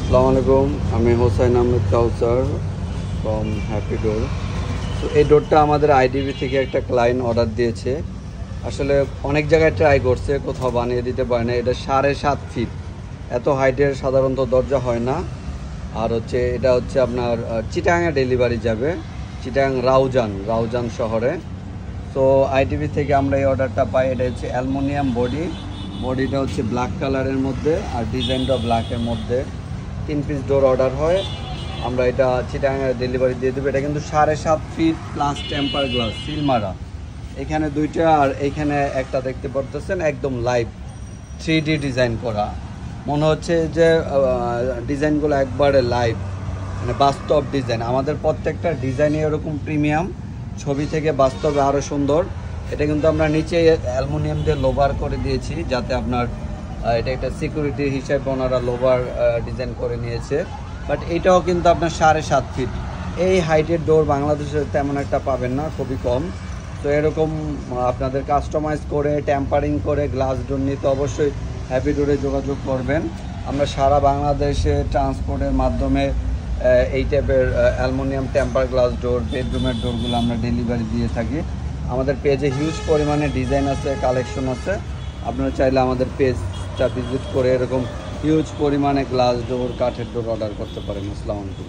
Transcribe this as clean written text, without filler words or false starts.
আসসালামু আলাইকুম, আমি হোসাইন আহমেদ কাউসার ফ্রম হ্যাপি ডোর। তো এই ডোরটা আমাদের আইডিবি থেকে একটা ক্লায়েন্ট অর্ডার দিয়েছে। আসলে অনেক জায়গায় ট্রাই করছে, কোথাও বানিয়ে দিতে পারে না। এটা 7.5 ফিট, এত হাইটের সাধারণত দরজা হয় না। আর এটা হচ্ছে আপনার চিটাগাঙে ডেলিভারি যাবে, চিটাগাং রাউজান শহরে। তো আইডিবি থেকে আমরা এই অর্ডারটা পাই। এটা হচ্ছে অ্যালুমিনিয়াম বডিটা হচ্ছে ব্ল্যাক কালারের মধ্যে, আর ডিজাইনটা ব্ল্যাকের মধ্যে। 3 পিস ডোর অর্ডার হয়, আমরা এটা চিটাগাঙে ডেলিভারি দিয়ে দেবো। এটা কিন্তু 7.5 fit plus temper glass seal মারা। এখানে দুইটা, আর এইখানে একটা দেখতে পারতেছেন একদম লাইভ 3D ডিজাইন করা। মনে হচ্ছে যে ডিজাইনগুলো একবারে লাইভ, মানে বাস্তব ডিজাইন। আমাদের প্রত্যেকটা ডিজাইনই এরকম প্রিমিয়াম, ছবি থেকে বাস্তবে আরও সুন্দর। এটা কিন্তু আমরা নিচে অ্যালুমিনিয়াম দিয়ে লোভার করে দিয়েছি, যাতে আপনার এটা একটা সিকিউরিটি হিসাবে ওনারা লোভার ডিজাইন করে নিয়েছে। বাট এটাও কিন্তু আপনার 7.5 ফিট। এই হাইটের ডোর বাংলাদেশে তেমন একটা পাবেন না, খুবই কম। তো এরকম আপনাদের কাস্টমাইজ করে টেম্পারিং করে গ্লাস ডোর নিতে অবশ্যই হ্যাপি ডোরে যোগাযোগ করবেন। আমরা সারা বাংলাদেশে ট্রান্সপোর্টের মাধ্যমে এই টাইপের অ্যালুমিনিয়াম টেম্পার গ্লাস ডোর, বেডরুমের ডোরগুলো আমরা ডেলিভারি দিয়ে থাকি। আমাদের পেজে হিউজ পরিমাণে ডিজাইন আছে, কালেকশন আছে। আপনারা চাইলে আমাদের পেজটা ভিজিট করে এরকম হিউজ পরিমাণে গ্লাস ডোর, কাঠের ডোর অর্ডার করতে পারেন। আসসালামু আলাইকুম।